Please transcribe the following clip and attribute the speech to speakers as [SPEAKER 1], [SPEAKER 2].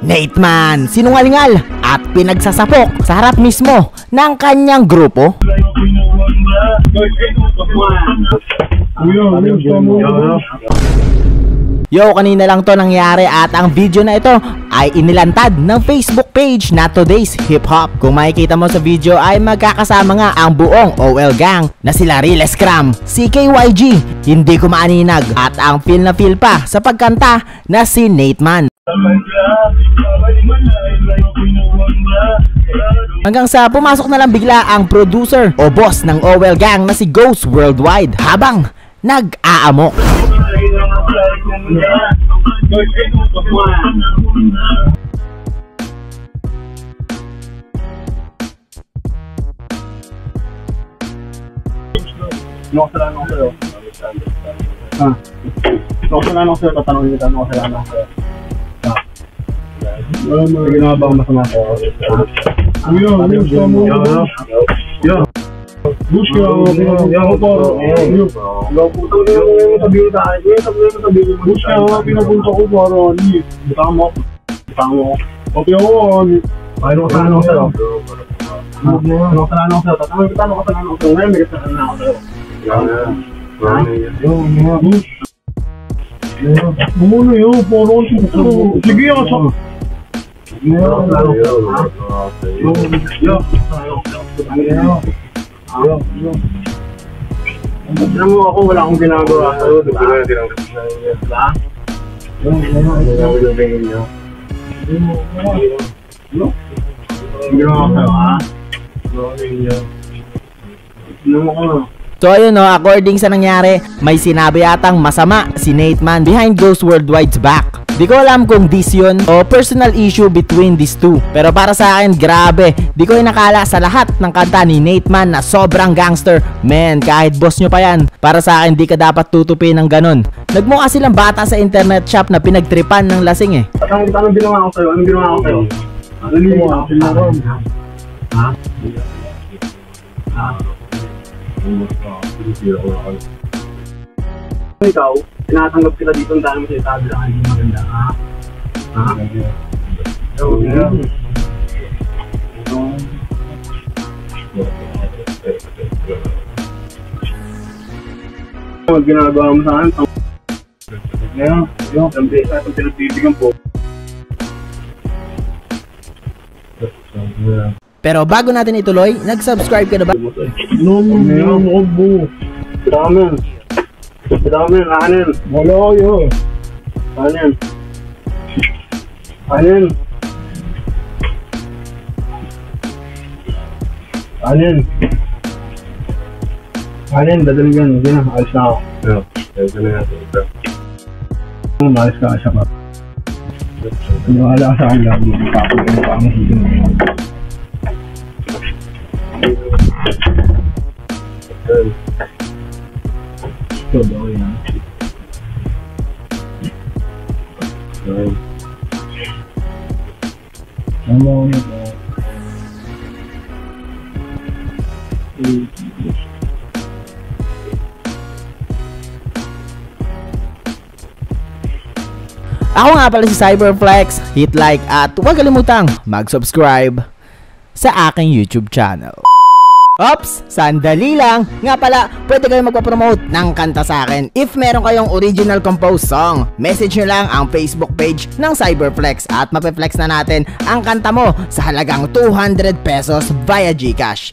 [SPEAKER 1] Nateman sinungalingal at pinagsasapok sa harap mismo ng kanyang grupo. Yo, kanina lang to nangyari at ang video na ito ay inilantad ng Facebook page na Today's Hip Hop. Kung makikita mo sa video ay magkakasama nga ang buong OL gang na sila Real Scram, CKYG, Hindi Ko Maaninag at ang feel na feel pa sa pagkanta na si Nateman. Hanggang sa pumasok na lang bigla ang producer o boss ng OL gang na si Ghost Worldwide habang nag-aamok.
[SPEAKER 2] Ano kasalanan ko sa'yo? Ano kasalanan ko sa'yo? Tatanungin kita, ano kasalanan ko sa'yo? Wala mo, ginawa ba ang masama ko? Bush ka ako, pinapunta ko para butang mo. Okay ako, ano kasalanan ko sa'yo? Ano kasalanan ko sa'yo? Tatanungin kita, ano kasalanan ko sa'yo? Ngayon, may kasalanan ako sa'yo. Muna yun, parang sige ako sa... Alam mo ako, wala akong ginagawa sa'yo, diba? Ginawa ko sa'yo, ha? Alam mo ko na.
[SPEAKER 1] So ayun no, according sa nangyari, may sinabi atang masama si Nateman behind Ghost Worldwide's back. Di ko alam kung this yun o personal issue between these two. Pero para sa akin, grabe, di ko inakala sa lahat ng kanta ni Nateman na sobrang gangster. Man, kahit boss nyo pa yan, para sa akin di ka dapat tutupin ng ganun. Nagmukha silang bata sa internet shop na pinagtripan ng lasing eh.
[SPEAKER 2] Anong ginawa ko sa'yo? Anong ginawa ko sa'yo? Ikaw, tinatanggap kita dito ang dami mo sinasabi lang hindi maganda, ha? Ang ginagawa mo sa akin, yung pinagbibigyan po.
[SPEAKER 1] Pero bago natin ituloy, nag-subscribe ka na ba?
[SPEAKER 2] Damen, anin. Wala yun. Anin. Dadaling yan. Hindi na, alis na ako. Alis na natin. Umalis ka siya pa. Wala ka sa akin lang. Papain pa ang higin mo. Ito ba ko yan? Ano mo nito?
[SPEAKER 1] Ako nga pala si Cyberflex, hit like at huwag kalimutang mag-subscribe sa aking YouTube channel. Ops, sandali lang. Nga pala, pwede kayong magpapromote ng kanta sa akin. If meron kayong original composed song, message nyo lang ang Facebook page ng Cyberflex at mapeflex na natin ang kanta mo sa halagang 200 pesos via GCash.